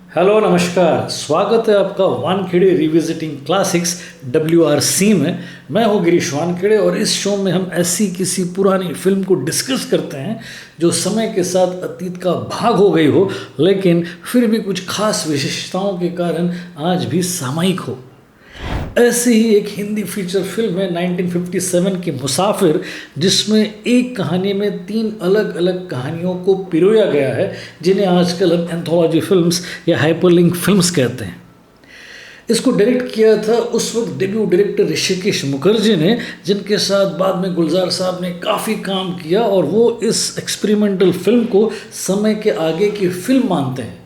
Hello नमस्कार। स्वागत है आपका वानखेड़े रिविजिटिंग क्लासिक्स WRC में। मैं हूँ गिरीश वानखेड़े और इस शो में हम ऐसी किसी पुरानी फिल्म को डिस्कस करते हैं जो समय के साथ अतीत का भाग हो गई हो, लेकिन फिर भी कुछ खास विशेषताओं के कारण आज भी सामयिक हो। ऐसी ही एक हिंदी फीचर फिल्म है 1957 की मुसाफिर, जिसमें एक कहानी में 3 अलग अलग कहानियों को पिरोया गया है, जिन्हें आजकल हम एंथोलॉजी फिल्म्स या हाइपरलिंक फिल्म्स कहते हैं। इसको डायरेक्ट किया था उस वक्त डेब्यू डायरेक्टर ऋषिकेश मुखर्जी ने, जिनके साथ बाद में गुलजार साहब ने काफ़ी काम किया और वो इस एक्सपेरिमेंटल फिल्म को समय के आगे की फिल्म मानते हैं।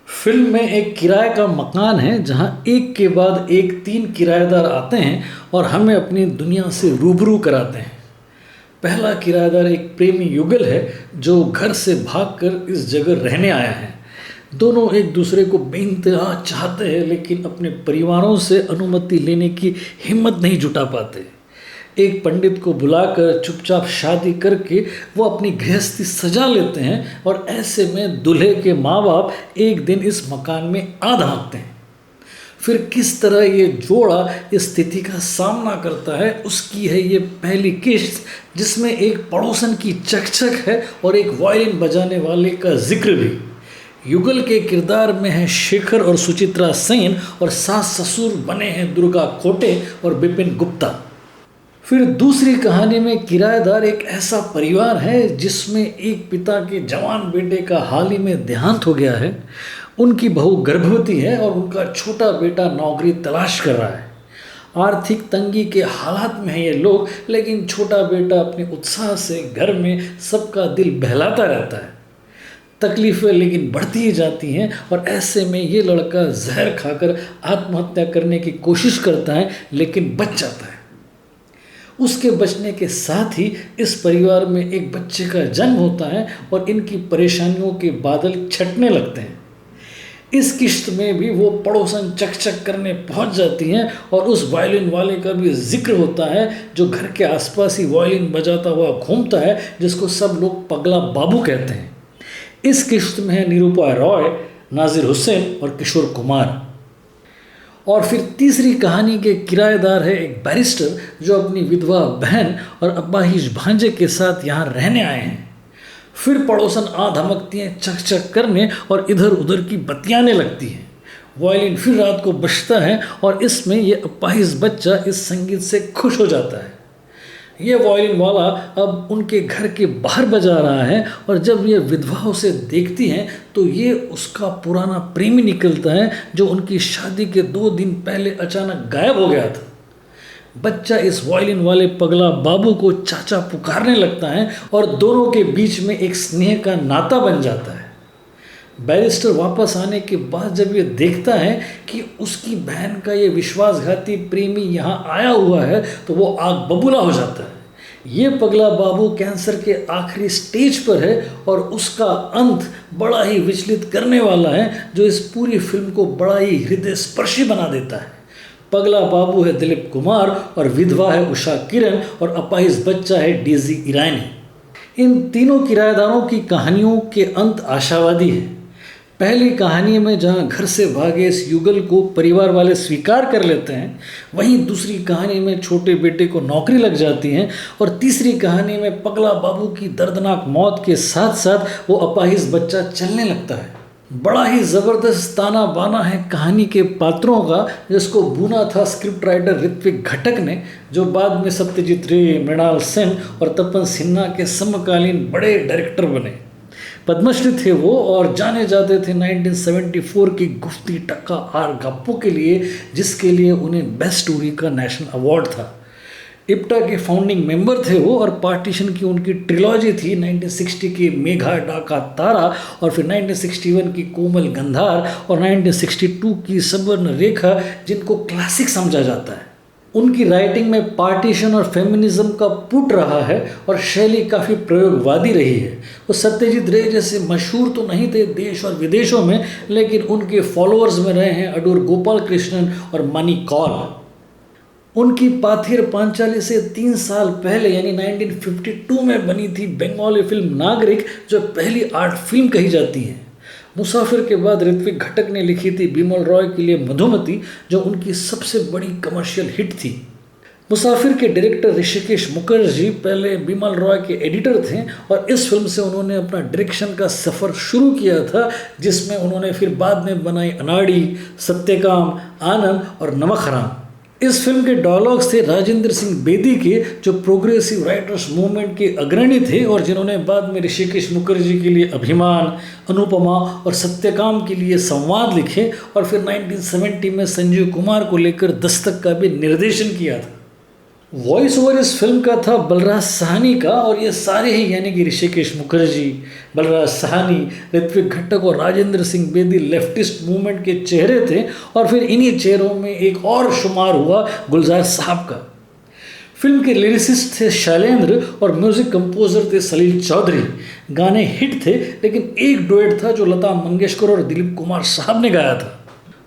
फिल्म में एक किराए का मकान है जहां एक के बाद एक 3 किराएदार आते हैं और हमें अपनी दुनिया से रूबरू कराते हैं। पहला किराएदार एक प्रेमी युगल है जो घर से भागकर इस जगह रहने आया है। दोनों एक दूसरे को बेइंतहा चाहते हैं, लेकिन अपने परिवारों से अनुमति लेने की हिम्मत नहीं जुटा पाते। एक पंडित को बुलाकर चुपचाप शादी करके वो अपनी गृहस्थी सजा लेते हैं और ऐसे में दूल्हे के माँ बाप एक दिन इस मकान में आ धमकते हैं। फिर किस तरह ये जोड़ा इस स्थिति का सामना करता है, उसकी है ये पहली किस्त, जिसमें एक पड़ोसन की चकचक है और एक वायलिन बजाने वाले का जिक्र भी। युगल के किरदार में है शेखर और सुचित्रा सेन और सास ससुर बने हैं दुर्गा खोटे और बिपिन गुप्ता। फिर दूसरी कहानी में किराएदार एक ऐसा परिवार है जिसमें एक पिता के जवान बेटे का हाल ही में देहांत हो गया है। उनकी बहू गर्भवती है और उनका छोटा बेटा नौकरी तलाश कर रहा है। आर्थिक तंगी के हालात में है ये लोग, लेकिन छोटा बेटा अपने उत्साह से घर में सबका दिल बहलाता रहता है। तकलीफ़ें लेकिन बढ़ती ही जाती हैं और ऐसे में ये लड़का जहर खाकर आत्महत्या करने की कोशिश करता है, लेकिन बच जाता है। उसके बचने के साथ ही इस परिवार में एक बच्चे का जन्म होता है और इनकी परेशानियों के बादल छटने लगते हैं। इस किश्त में भी वो पड़ोसन चकचक करने पहुंच जाती हैं और उस वायलिन वाले का भी जिक्र होता है जो घर के आसपास ही वायलिन बजाता हुआ घूमता है, जिसको सब लोग पगला बाबू कहते हैं। इस किश्त में है निरूपा रॉय, नाजिर हुसैन और किशोर कुमार। और फिर तीसरी कहानी के किराएदार है एक बैरिस्टर जो अपनी विधवा बहन और अपाहिज भांजे के साथ यहाँ रहने आए हैं। फिर पड़ोसन आ धमकती हैं चक करने और इधर उधर की बतियाने लगती हैं। वायलिन फिर रात को बजता है और इसमें ये अपाहिज बच्चा इस संगीत से खुश हो जाता है। ये वायलिन वाला अब उनके घर के बाहर बजा रहा है और जब ये विधवा उसे देखती हैं तो ये उसका पुराना प्रेमी निकलता है जो उनकी शादी के 2 दिन पहले अचानक गायब हो गया था। बच्चा इस वायलिन वाले पगला बाबू को चाचा पुकारने लगता है और दोनों के बीच में एक स्नेह का नाता बन जाता है। बैरिस्टर वापस आने के बाद जब ये देखता है कि उसकी बहन का ये विश्वासघाती प्रेमी यहाँ आया हुआ है तो वो आग बबूला हो जाता है। ये पगला बाबू कैंसर के आखिरी स्टेज पर है और उसका अंत बड़ा ही विचलित करने वाला है, जो इस पूरी फिल्म को बड़ा ही हृदय स्पर्शी बना देता है। पगला बाबू है दिलीप कुमार और विधवा है उषा किरण और अपाहिज बच्चा है डेजी ईरानी। इन तीनों किराएदारों की कहानियों के अंत आशावादी है। पहली कहानी में जहां घर से भागे इस युगल को परिवार वाले स्वीकार कर लेते हैं, वहीं दूसरी कहानी में छोटे बेटे को नौकरी लग जाती है और तीसरी कहानी में पगला बाबू की दर्दनाक मौत के साथ साथ वो अपाहिज बच्चा चलने लगता है। बड़ा ही ज़बरदस्त ताना बाना है कहानी के पात्रों का, जिसको बुना था स्क्रिप्ट राइटर ऋत्विक घटक ने, जो बाद में सत्यजीत रे, मृणाल सेन और तपन सिन्हा के समकालीन बड़े डायरेक्टर बने। पद्मश्री थे वो और जाने जाते थे 1974 की गुफ्ती टक्का आर गप्पू के लिए, जिसके लिए उन्हें बेस्ट स्टोरी का नेशनल अवार्ड था। इप्टा के फाउंडिंग मेंबर थे वो और पार्टीशन की उनकी ट्रिलॉजी थी 1960 की मेघा डाका तारा और फिर 1961 की कोमल गंधार और 1962 की सवर्ण रेखा, जिनको क्लासिक समझा जाता है। उनकी राइटिंग में पार्टीशन और फेमिनिज्म का पुट रहा है और शैली काफ़ी प्रयोगवादी रही है। वो सत्यजीत रे जैसे मशहूर तो नहीं थे देश और विदेशों में, लेकिन उनके फॉलोअर्स में रहे हैं अडूर गोपाल कृष्णन और मनी कौल। उनकी पाथेर पांचाली से 3 साल पहले यानी 1952 में बनी थी बंगाली फिल्म नागरिक, जो पहली आर्ट फिल्म कही जाती है। मुसाफिर के बाद ऋत्विक घटक ने लिखी थी बिमल रॉय के लिए मधुमती, जो उनकी सबसे बड़ी कमर्शियल हिट थी। मुसाफिर के डायरेक्टर ऋषिकेश मुखर्जी पहले बिमल रॉय के एडिटर थे और इस फिल्म से उन्होंने अपना डायरेक्शन का सफ़र शुरू किया था, जिसमें उन्होंने फिर बाद में बनाई अनाड़ी, सत्यकाम, आनंद और नमक हराम। इस फिल्म के डायलॉग्स थे राजेंद्र सिंह बेदी के, जो प्रोग्रेसिव राइटर्स मूवमेंट के अग्रणी थे और जिन्होंने बाद में ऋषिकेश मुखर्जी के लिए अभिमान, अनुपमा और सत्यकाम के लिए संवाद लिखे और फिर 1970 में संजीव कुमार को लेकर दस्तक का भी निर्देशन किया था। वॉइस ओवर इस फिल्म का था बलराज साहनी का और ये सारे ही यानी कि ऋषिकेश मुखर्जी, बलराज साहनी, ऋत्विक घटक और राजेंद्र सिंह बेदी लेफ्टिस्ट मूवमेंट के चेहरे थे और फिर इन्हीं चेहरों में एक और शुमार हुआ गुलजार साहब का। फिल्म के लिरिसिस्ट थे शैलेंद्र और म्यूज़िक कंपोजर थे सलील चौधरी। गाने हिट थे, लेकिन एक डुएट था जो लता मंगेशकर और दिलीप कुमार साहब ने गाया था।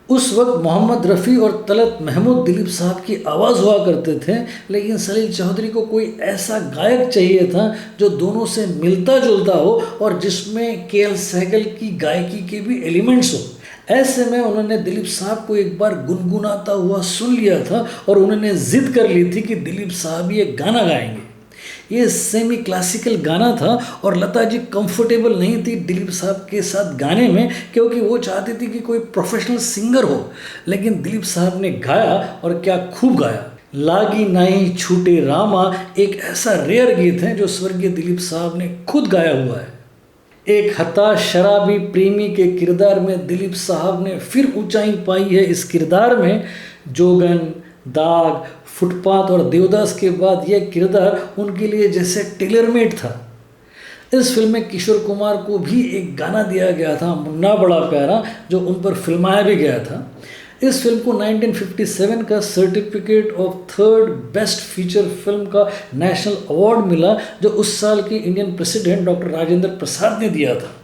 उस वक्त मोहम्मद रफ़ी और तलत महमूद दिलीप साहब की आवाज़ हुआ करते थे, लेकिन सलील चौधरी को कोई ऐसा गायक चाहिए था जो दोनों से मिलता जुलता हो और जिसमें के.एल. सहगल की गायकी के भी एलिमेंट्स हो। ऐसे में उन्होंने दिलीप साहब को एक बार गुनगुनाता हुआ सुन लिया था और उन्होंने ज़िद कर ली थी कि दिलीप साहब ये गाना गाएंगे। ये सेमी क्लासिकल गाना था और लता जी कंफर्टेबल नहीं थी दिलीप साहब के साथ गाने में, क्योंकि वो चाहती थी कि कोई प्रोफेशनल सिंगर हो, लेकिन दिलीप साहब ने गाया और क्या खूब गाया। लागी नाई छूटे रामा एक ऐसा रेयर गीत है जो स्वर्गीय दिलीप साहब ने खुद गाया हुआ है। एक हताश शराबी प्रेमी के किरदार में दिलीप साहब ने फिर ऊंचाई पाई है। इस किरदार में जोगन, दाग, फुटपाथ और देवदास के बाद यह किरदार उनके लिए जैसे टेलर मेड था। इस फिल्म में किशोर कुमार को भी एक गाना दिया गया था, मुन्ना बड़ा प्यारा, जो उन पर फिल्माया भी गया था। इस फिल्म को 1957 का certificate of third best feature film का नेशनल अवार्ड मिला, जो उस साल के Indian president doctor Rajendra Prasad ने दिया था।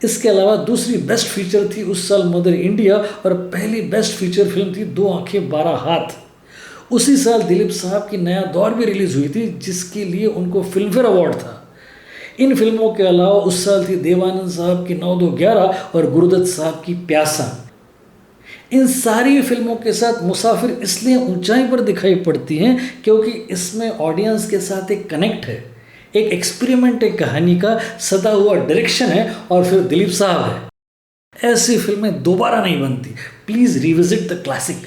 इसके अलावा दूसरी बेस्ट फीचर थी उस साल मदर इंडिया और पहली बेस्ट फीचर फिल्म थी दो आंखें 12 हाथ। उसी साल दिलीप साहब की नया दौर भी रिलीज़ हुई थी, जिसके लिए उनको फिल्म फेयर अवार्ड था। इन फिल्मों के अलावा उस साल थी देवानंद साहब की 9-2-11 और गुरुदत्त साहब की प्यासा। इन सारी फिल्मों के साथ मुसाफिर इसलिए ऊंचाई पर दिखाई पड़ती हैं क्योंकि इसमें ऑडियंस के साथ एक कनेक्ट है, एक एक्सपेरिमेंट है कहानी का, सदा हुआ डायरेक्शन है और फिर दिलीप साहब है। ऐसी फिल्में दोबारा नहीं बनती। Please revisit the classic.